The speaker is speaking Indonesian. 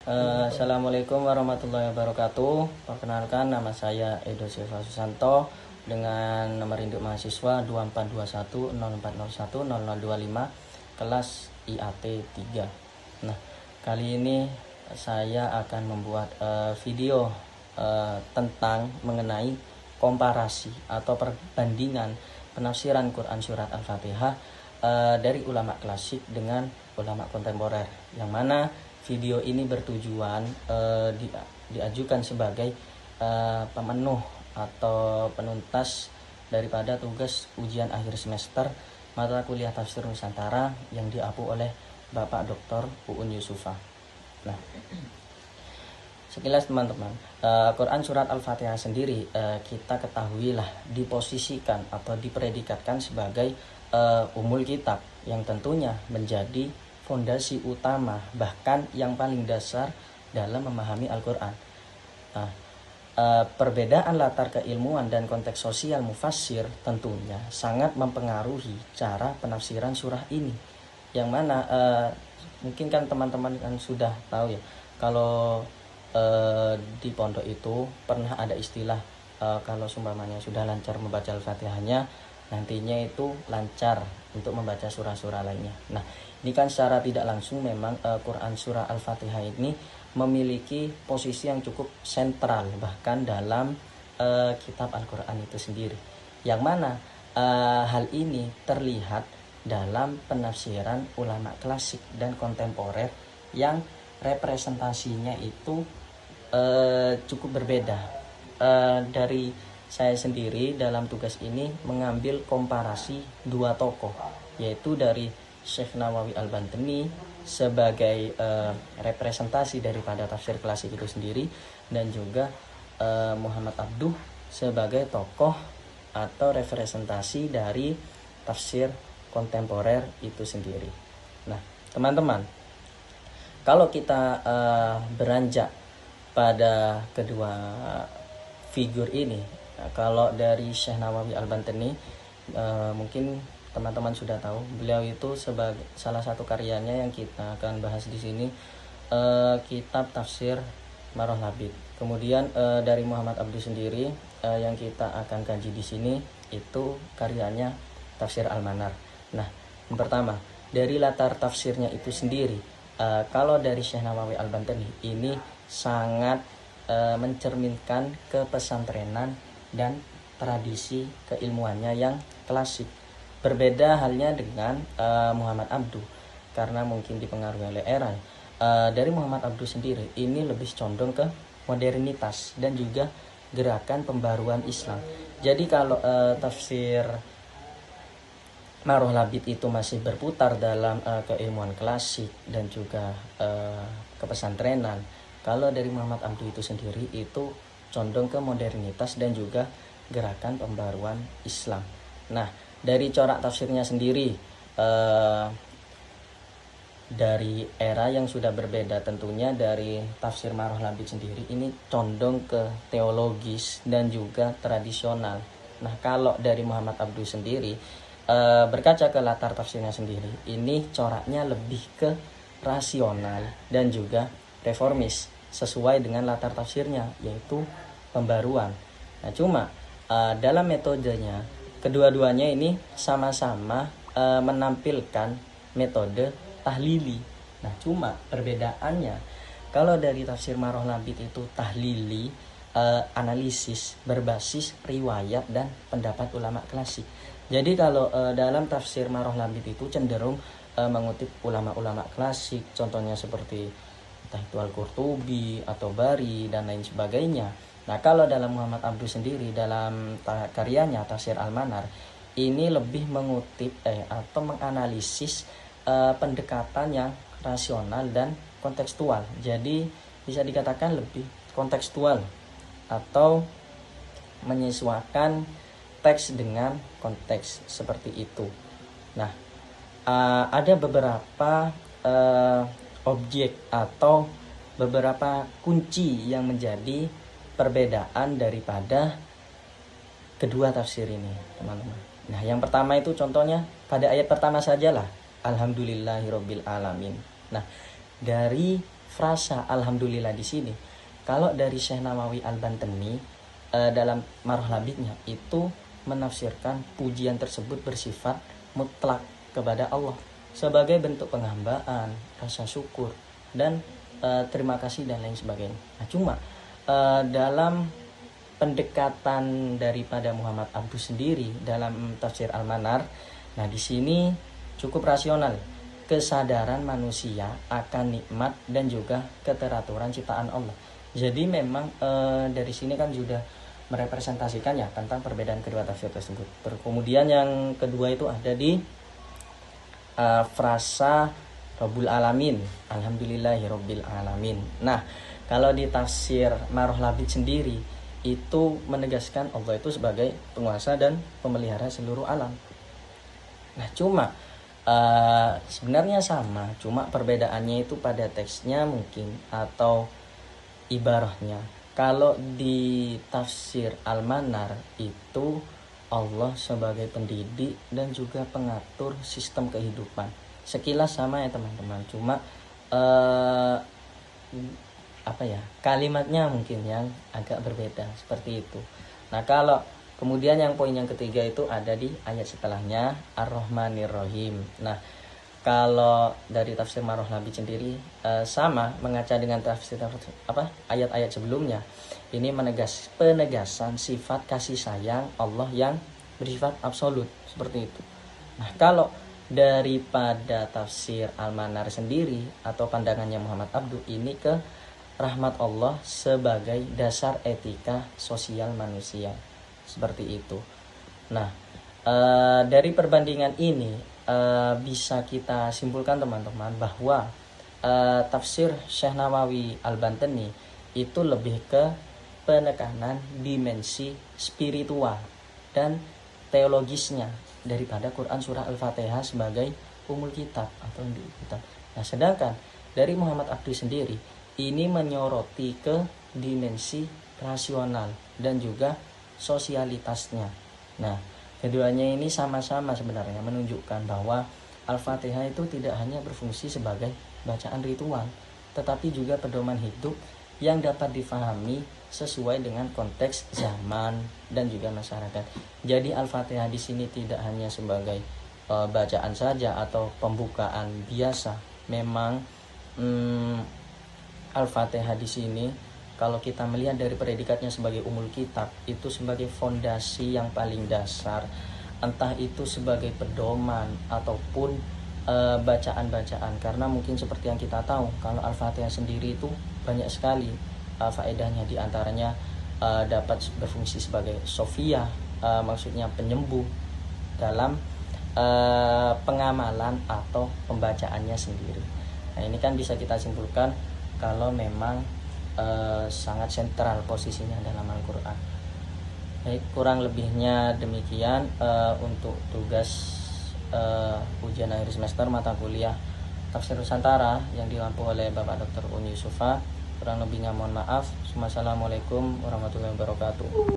Assalamualaikum warahmatullahi wabarakatuh. Perkenalkan, nama saya Edo Silva Susanto dengan nomor induk mahasiswa 242104010025 kelas IAT 3. Nah, kali ini saya akan membuat video tentang mengenai komparasi atau perbandingan penafsiran Quran Surat Al-Fatihah dari ulama klasik dengan ulama kontemporer, yang mana video ini bertujuan diajukan sebagai pemenuh atau penuntas daripada tugas ujian akhir semester mata kuliah Tafsir Nusantara yang diapu oleh Bapak Dr. Uun Yusufa. Nah, sekilas teman-teman, Quran Surat Al-Fatihah sendiri kita ketahuilah diposisikan atau dipredikatkan sebagai umul kitab yang tentunya menjadi fondasi utama bahkan yang paling dasar dalam memahami Al-Quran. Nah, perbedaan latar keilmuan dan konteks sosial mufassir tentunya sangat mempengaruhi cara penafsiran surah ini, yang mana mungkin kan teman-teman kan sudah tahu ya, kalau di pondok itu pernah ada istilah kalau sumpamanya sudah lancar membaca Al-Fatihahnya, nantinya itu lancar untuk membaca surah-surah lainnya. Nah, ini kan secara tidak langsung memang Quran Surah Al-Fatihah ini memiliki posisi yang cukup sentral bahkan dalam kitab Al-Quran itu sendiri, yang mana hal ini terlihat dalam penafsiran ulama klasik dan kontemporer yang representasinya itu cukup berbeda. Dari saya sendiri dalam tugas ini mengambil komparasi dua tokoh, yaitu dari Syekh Nawawi Al-Bantani sebagai representasi daripada tafsir klasik itu sendiri, dan juga Muhammad Abduh sebagai tokoh atau representasi dari tafsir kontemporer itu sendiri. Nah, teman-teman, kalau kita beranjak pada kedua figur ini, kalau dari Syekh Nawawi Al-Bantani mungkin teman-teman sudah tahu, beliau itu sebagai salah satu karyanya yang kita akan bahas di sini kitab tafsir Marah Labid. Kemudian dari Muhammad Abduh sendiri yang kita akan kaji di sini itu karyanya tafsir Al-Manar. Nah, yang pertama dari latar tafsirnya itu sendiri, kalau dari Syekh Nawawi Al-Bantani ini sangat mencerminkan kepesantrenan dan tradisi keilmuannya yang klasik. Berbeda halnya dengan Muhammad Abduh, karena mungkin dipengaruhi oleh era. Dari Muhammad Abduh sendiri ini lebih condong ke modernitas dan juga gerakan pembaruan Islam. Jadi kalau tafsir Marah Labid itu masih berputar dalam keilmuan klasik dan juga kepesantrenan, kalau dari Muhammad Abduh itu sendiri itu condong ke modernitas dan juga gerakan pembaruan Islam. Nah, dari corak tafsirnya sendiri dari era yang sudah berbeda, tentunya dari tafsir Marah Labid sendiri ini condong ke teologis dan juga tradisional. Nah, kalau dari Muhammad Abduh sendiri berkaca ke latar tafsirnya sendiri, ini coraknya lebih ke rasional dan juga reformis sesuai dengan latar tafsirnya, yaitu pembaruan. Nah, cuma dalam metodenya kedua-duanya ini sama-sama menampilkan metode tahlili. Nah, cuma perbedaannya kalau dari tafsir Marah Labid itu tahlili, analisis berbasis riwayat dan pendapat ulama klasik. Jadi kalau dalam tafsir Marah Labid itu cenderung mengutip ulama-ulama klasik, contohnya seperti entah itu Al-Qurtubi atau Bari dan lain sebagainya. Nah, kalau dalam Muhammad Abduh sendiri dalam karyanya Tafsir Al-Manar ini lebih mengutip atau menganalisis pendekatan yang rasional dan kontekstual. Jadi bisa dikatakan lebih kontekstual atau menyesuaikan teks dengan konteks seperti itu. Nah, ada beberapa objek atau beberapa kunci yang menjadi perbedaan daripada kedua tafsir ini, teman-teman. Nah, yang pertama itu contohnya pada ayat pertama sajalah, Alhamdulillahirabbil alamin. Nah, dari frasa alhamdulillah di sini, kalau dari Syekh Nawawi Al-Bantani dalam Marah Labidnya itu menafsirkan pujian tersebut bersifat mutlak kepada Allah sebagai bentuk penghambaan, rasa syukur dan terima kasih dan lain sebagainya. Nah, cuma dalam pendekatan daripada Muhammad Abduh sendiri dalam tafsir Al-Manar, nah di sini cukup rasional, kesadaran manusia akan nikmat dan juga keteraturan ciptaan Allah. Jadi memang dari sini kan sudah merepresentasikan ya tentang perbedaan kedua tafsir tersebut. Kemudian yang kedua itu ada di frasa Rabbul Alamin, Alhamdulillahirabbil alamin. Nah, kalau di tafsir Marah Labid sendiri itu menegaskan Allah itu sebagai penguasa dan pemelihara seluruh alam. Nah, cuma sebenarnya sama, cuma perbedaannya itu pada teksnya mungkin atau ibarahnya. Kalau di tafsir Al-Manar itu Allah sebagai pendidik dan juga pengatur sistem kehidupan. Sekilas sama ya teman-teman, cuma kalimatnya mungkin yang agak berbeda seperti itu. Nah, kalau kemudian yang poin yang ketiga itu ada di ayat setelahnya, Ar-Rahmanir Rahim. Nah, kalau dari tafsir Marah Labid sendiri sama mengaca dengan tafsir ayat-ayat sebelumnya. Ini penegasan sifat kasih sayang Allah yang bersifat absolut seperti itu. Nah, kalau daripada tafsir Al-Manar sendiri atau pandangannya Muhammad Abduh ini ke rahmat Allah sebagai dasar etika sosial manusia seperti itu. Nah, dari perbandingan ini bisa kita simpulkan teman-teman bahwa tafsir Syekh Nawawi Al-Bantani itu lebih ke penekanan dimensi spiritual dan teologisnya daripada Quran surah Al-Fatihah sebagai umul kitab atau induk kitab. Nah, sedangkan dari Muhammad Abduh sendiri ini menyoroti ke dimensi rasional dan juga sosialitasnya. Nah, keduanya ini sama-sama sebenarnya menunjukkan bahwa Al-Fatihah itu tidak hanya berfungsi sebagai bacaan ritual, tetapi juga pedoman hidup yang dapat difahami sesuai dengan konteks zaman dan juga masyarakat. Jadi Al-Fatihah di sini tidak hanya sebagai bacaan saja atau pembukaan biasa. Memang Al-Fatihah di sini kalau kita melihat dari predikatnya sebagai umul kitab, itu sebagai fondasi yang paling dasar, entah itu sebagai pedoman ataupun bacaan-bacaan. Karena mungkin seperti yang kita tahu, kalau Al-Fatihah sendiri itu banyak sekali faedahnya, diantaranya dapat berfungsi sebagai sofia, maksudnya penyembuh dalam pengamalan atau pembacaannya sendiri. Nah, ini kan bisa kita simpulkan kalau memang sangat sentral posisinya dalam Al-Quran. Baik, kurang lebihnya demikian untuk tugas ujian akhir semester mata kuliah Tafsir Nusantara yang dilampu oleh Bapak Dr. Uni Yusufa. Kurang lebihnya mohon maaf. Wassalamualaikum warahmatullahi wabarakatuh.